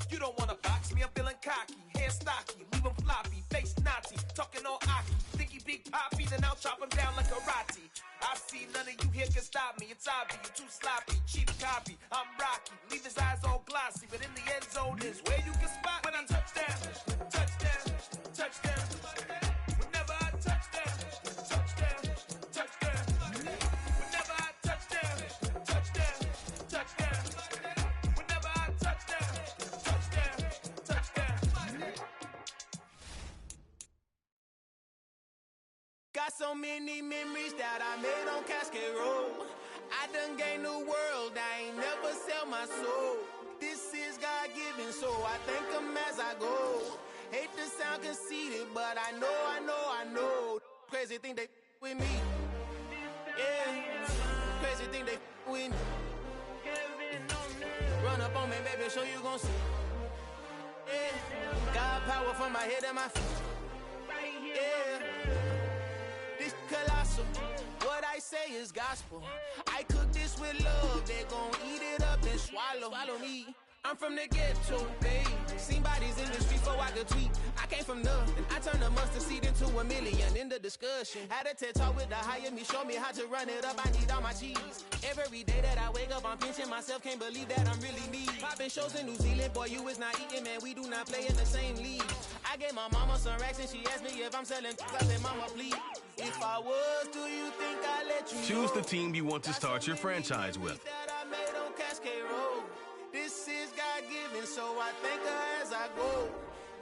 S10: You don't wanna box me, I'm feeling cocky. Hair stocky, leave him floppy, face naughty. Talking all aki, think he big poppy, then I'll chop him down like karate. I see none of you here can stop me. It's obvious, you too sloppy, cheap copy. I'm rocky, leave his eyes all glossy, but in the end zone is where you can spot when I touch down, touchdown, touchdown. Whenever I touch down, touchdown, touchdown. Whenever I touch down, touchdown, touchdown. Whenever I touch down, touchdown, touchdown. Got so many memories that I made on Cascade Road. I done gained the world, I ain't never sell my soul. This is God-given, so I thank him as I go. Hate to sound conceited, but I know. Crazy thing they with me. Yeah, crazy thing they with me. Run up on me, baby, show you gon' see. Yeah, God power from my head and my feet. Yeah. This colossal, what I say is gospel. I cook this with love, they gon' eat it up and swallow me. I'm from the ghetto, babe. Seen bodies in the street before I could tweet. I came from nothing, I turned a mustard seed into a million. In the discussion, had a TED talk with the higher me, show me how to run it up. I need all my cheese. Every day that I wake up, I'm pinching myself. Can't believe that I'm really me. Popping shows in New Zealand, boy, you is not eating, man. We do not play in the same league. I gave my mama some racks and she asked me if I'm selling. I said, mama, please. If I was, do you think I'd let you
S11: Choose the team you want to start your franchise with.
S10: that I made on Cascade Road. This is God-given, so I thank her as I go.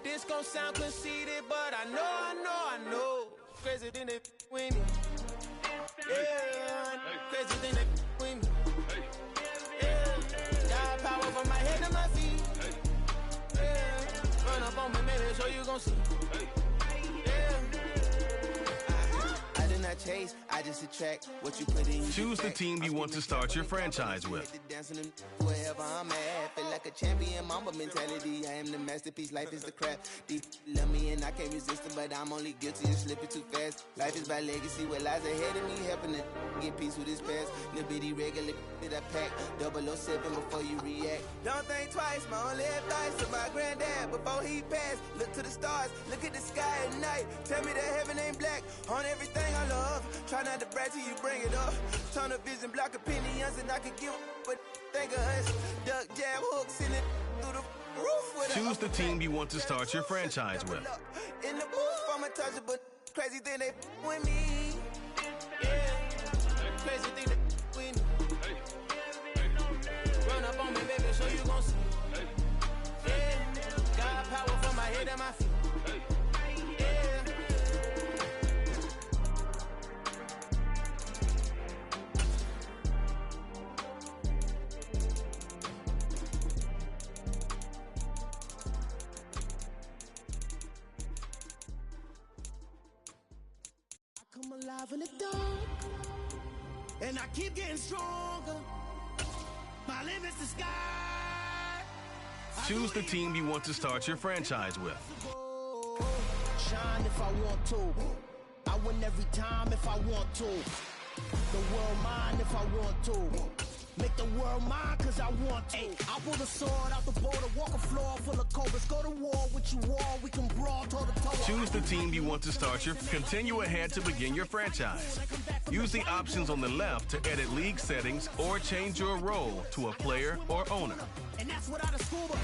S10: This gon' sound conceited, but I know. Crazy thing they with me. Yeah, crazy thing they with me. Yeah, God power from my head to my feet. Yeah, run up on me, maybe so you gon' see. I did not chase, I just attract what you put in.
S11: Choose the team you want to start your franchise with.
S10: Wherever I'm at, feel like a champion, mamba mentality. I am the masterpiece, life is the crap. Deep love me and I can't resist it, but I'm only guilty of slipping too fast. Life is by legacy, what lies ahead of me, helping to get peace with this past. Little bitty regular that I pack, 007 before you react. Don't think twice, my only advice to my granddad before he passed. Look to the stars, look at the sky at night. Tell me that heaven ain't black on everything I love. Try not to brag till you bring it up. Tunnel vision, block opinions, and I could give but think of us. Duck, jab, hooks in it through the roof with
S11: Choose the team you want to start your franchise with.
S10: In the booth, I'm untouchable. Crazy thing they with me. Yeah, crazy thing they with me. Run up on me, baby, so you gon' see. Yeah, God power from my head and my feet.
S12: alive in the dark, and I keep getting stronger. My limit's the sky.
S11: Choose the team you want to start your franchise with.
S12: Shine if I want to. I win every time if I want to. The world mine if I want to. Make the world mine cause I want to. I pull the sword out the border, walk a floor full of cobras. Go to war with you all, we can brawl toe to toe.
S11: Choose the team you want to start your. Continue ahead to begin your franchise. Use the options on the left to edit league settings or change your role to a player or owner.
S12: And that's without a scuba.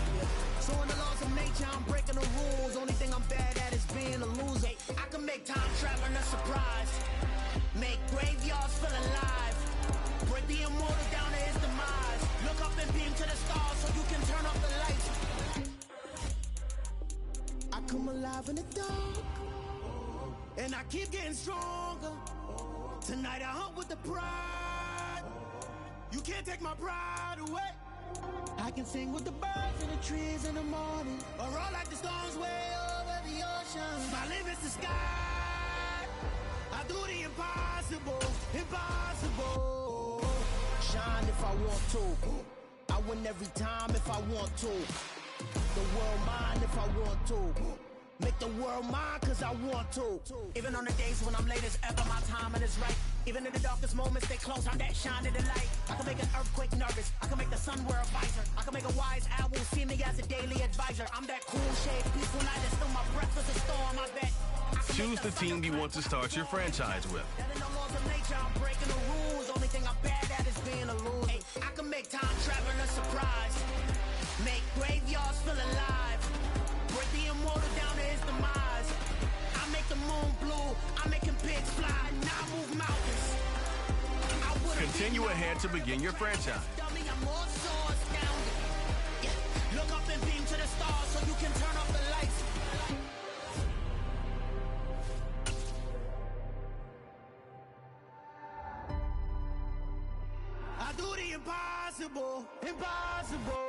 S12: So in the laws of nature, I'm breaking the rules. Only thing I'm bad at is being a loser. I can make time traveling a surprise. Make graveyards feel alive. Break the immortal down to his demise. Look up and beam to the stars so you can turn off the lights. I come alive in the dark, and I keep getting stronger. Tonight I hunt with the pride. You can't take my pride away. I can sing with the birds and the trees in the morning, or roll like the storms way over the ocean. My limit's the sky. I do the impossible, impossible. Shine if I want to. I win every time if I want to. The world mine if I want to. Make the world mine cause I want to. Even on the days when I'm late as ever, my timing is right. Even in the darkest moments, stay close, I'm that shining the light. I can make an earthquake nervous, I can make the sun wear a visor. I can make a wise owl see me as a daily advisor. I'm that cool shade, peaceful night, and still my breath is a storm, I bet.
S11: Choose the team you want to start your franchise with.
S12: No laws of nature, I'm breaking the rules. Only thing I'm bad at is being a loser. Hey, I can make time traveling a surprise. Make graveyards feel alive. Break the immortal down to his demise. I make the moon blue. I'm making pigs fly. Now I move mountains.
S11: Continue ahead to begin your franchise.
S12: I'm more so astounded. Yeah. Look up and beam to the stars so you can turn off the lights. I do the impossible, impossible.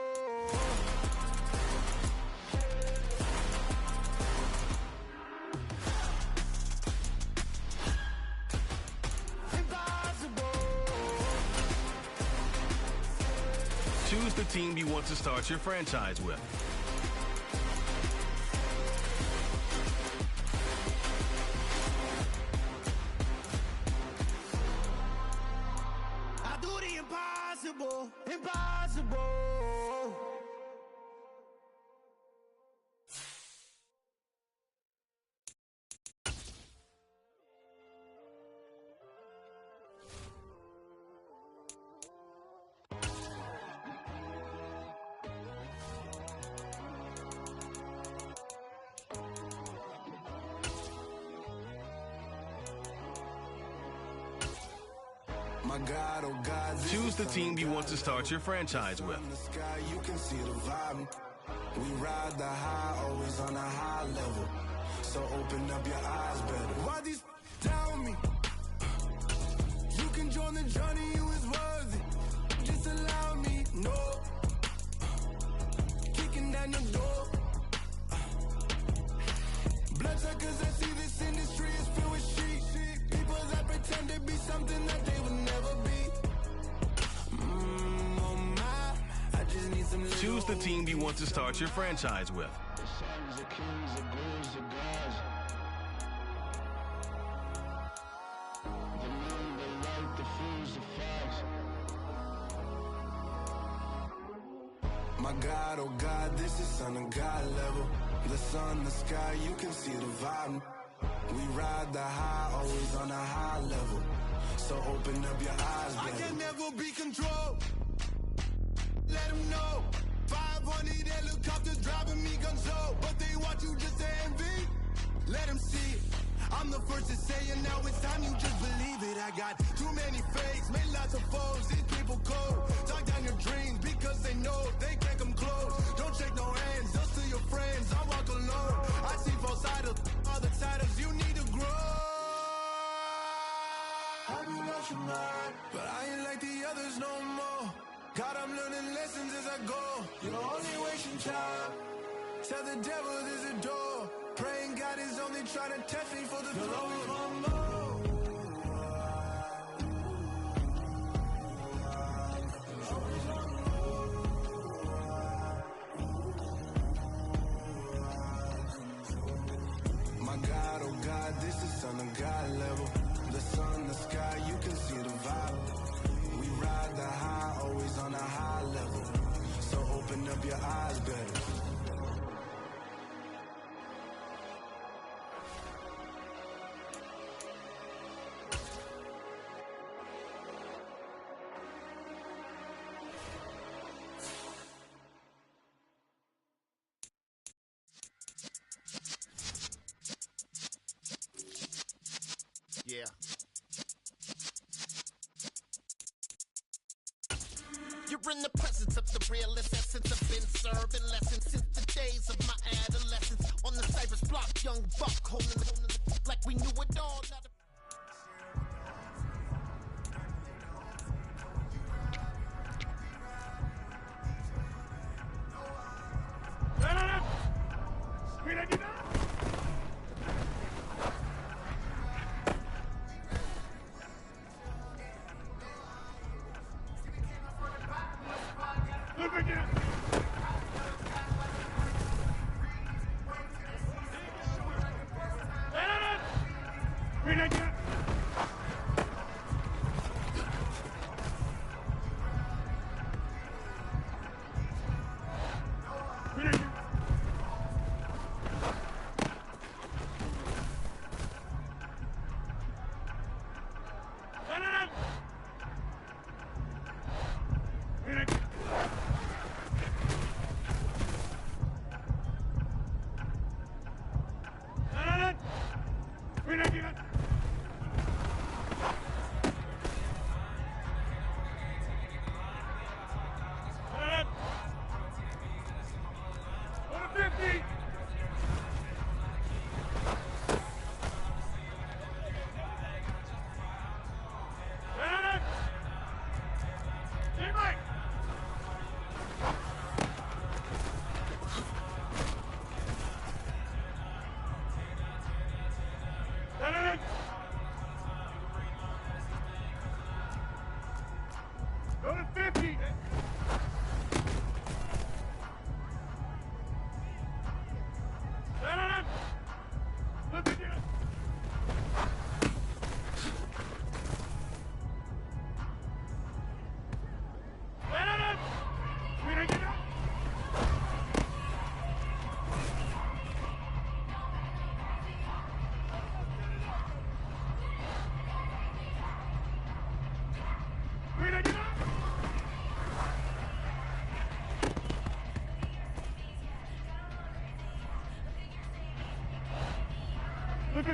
S11: Choose the team you want to start your franchise with.
S12: I do the impossible, impossible.
S6: My God, oh God,
S11: choose the team you want to start your franchise with.
S6: In the sky, you can see the vibe. We ride the high, always on a high level. So open up your eyes better. Why these tell me? You can join the journey, you is worthy. Just allow me, no. Kicking down your door. Bloodsuckers, I see this industry is filled with shit. People that pretend to be something that they would never be. Oh my, I just need some.
S11: Choose the team you want to start your franchise with.
S13: The sons of kings, the ghouls, the gods. The moon, the light, the fools, the facts.
S6: My God, oh God, this is son of God level. The sun, the sky, you can see the vibe. We ride the high, always on a high level. So open up your eyes, baby. I can never be controlled. Let them know. 500 helicopters driving me gonzo. But they want you just to envy. Let them see it. I'm the first to say it, now it's time you just believe it. I got too many fakes, made lots of foes. These people cold. Talk down your dreams because they know they can't come close. Don't shake no hands, just to your friends. I walk alone. I see both sides of other titles. You need to grow. Have you lost your mind? But I ain't like the others no more. God, I'm learning lessons as I go. You're only wasting time. Tell the devil there's a door. Praying God is only trying to test me for the glory.
S12: God, oh God, this is son of God level. The sun, the sky, you can see the vibe. We ride the high, always on a high level. So open up your eyes, better.
S14: Yeah. You're in the presence of the realest essence. I've been serving lessons since the days of my adolescence. On the Cypress block, young buck holding the like we knew it all.
S12: Look at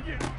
S12: you.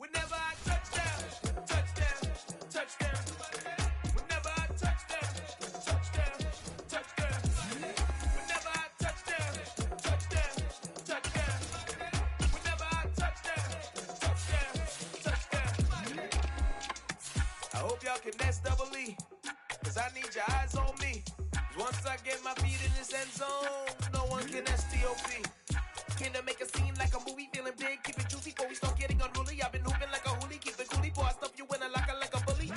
S10: Whenever I touchdown, touchdown, touchdown. Whenever I touchdown, touchdown, touchdown. Whenever I touchdown, touchdown, touchdown. Whenever I touchdown, touchdown, touchdown. I hope y'all can nest double E, cause I need your eyes on me. Once I get my feet in this end zone, no one can STOP. Came to make a scene like a movie, feeling big, keep it juicy before we start getting unruly. I've been hooping like a hoolie, keep it coolie, before I stuff you in a locker like a bully.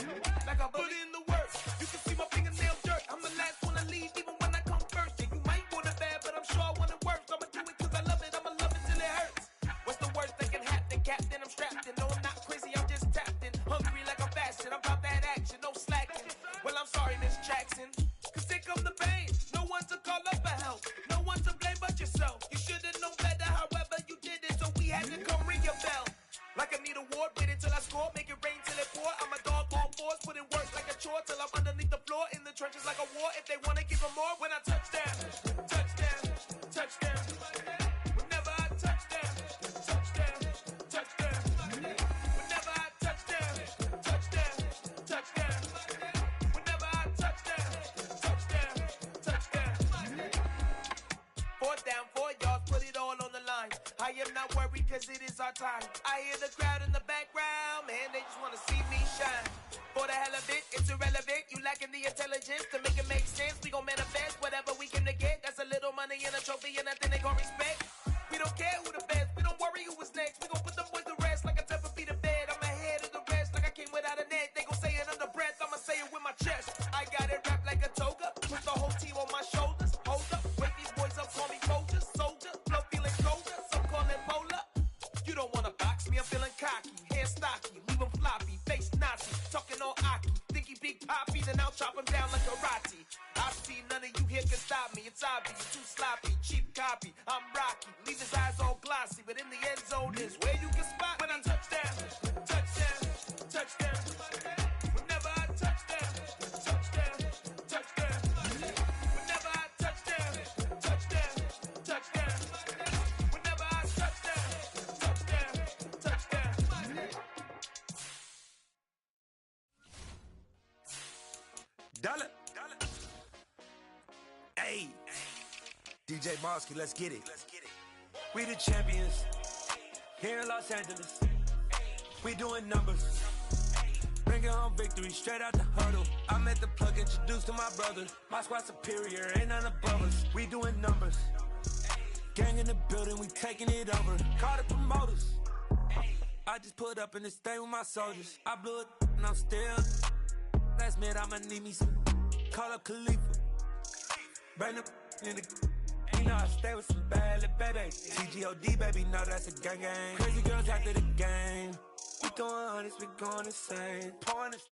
S10: Like a bully. Put in the work, you can see my fingernail dirt. I'm the last one to leave, even when I come first. Yeah, you might want it bad, but I'm sure I want it worse. I'ma do it cause I love it, I'ma love it till it hurts. What's the worst that can happen? Captain, I'm strapped in. No, I'm not crazy, I'm just tapped in. Hungry like I'm fasting, I'm about that action, no slacking. Well, I'm sorry, Miss Jackson, cause here come the pain. No one to call up for help, no one to blame but yourself. You should've known better, however you did it, so we had to come ring your bell. Like I need a award, wait until I score, make it rain till it pour. I'm a dog on fours, put in work like a chore till I'm underneath the floor, in the trenches like a war. If they wanna give them more, when I touchdown, touchdown, touchdown. Whenever I touchdown, touchdown, touchdown. Whenever I touchdown, touchdown, touchdown. Whenever I touchdown, touchdown, touchdown. 4th down, 4 yards, put it all on the line. I am not worried cause it is our time. I hear the crowd in the background, man, they just wanna see me shine. For the hell of it, it's irrelevant. You lacking the intelligence to make it make sense. We gon' manifest whatever we came to get. That's a little money and a trophy and nothing they gon' respect. We don't care who the best, we don't worry who was next. We gon' put them boys to rest like a temper feet of bed. I'm ahead of the rest like I came without a net. They gon' say it under breath, I'ma say it with my chest. I got it wrapped like a toga, put the whole team on my shoulders. Hold up, wake these boys up, call me soldier, soldier. Flow feeling colder, some call it polar. You don't wanna box me, I'm feeling cocky. Hair stocky, leave him floppy, face Nazi. Talking all Aki, think he big poppy, then I'll chop him down like karate. I see none of you here can stop me. It's obvious, too sloppy, cheap copy. I'm Rocky, leave his eyes all glossy, but in the end zone is where you can spot when I touchdown, touchdown, touchdown. Whenever I touchdown, touchdown, touchdown. Whenever I touchdown, touchdown, touchdown. Whenever I touchdown, touchdown, touchdown.
S15: Dollar. Hey, DJ Mosky, let's get it. We the champions here in Los Angeles. We doing numbers. Bringing home victory straight out the huddle. I met the plug, introduced to my brother. My squad superior, ain't none above us. We doing numbers. Gang in the building, we taking it over. Call the promoters. I just put up in this thing with my soldiers. I blew it and I'm still. Last minute I'ma need me some. Call up Khalifa. Bring them in the. You know I stay with some bad little baby. TGOD baby, know that's a gang gang. Crazy girls after the game. We going honest, we going insane. Pouring this.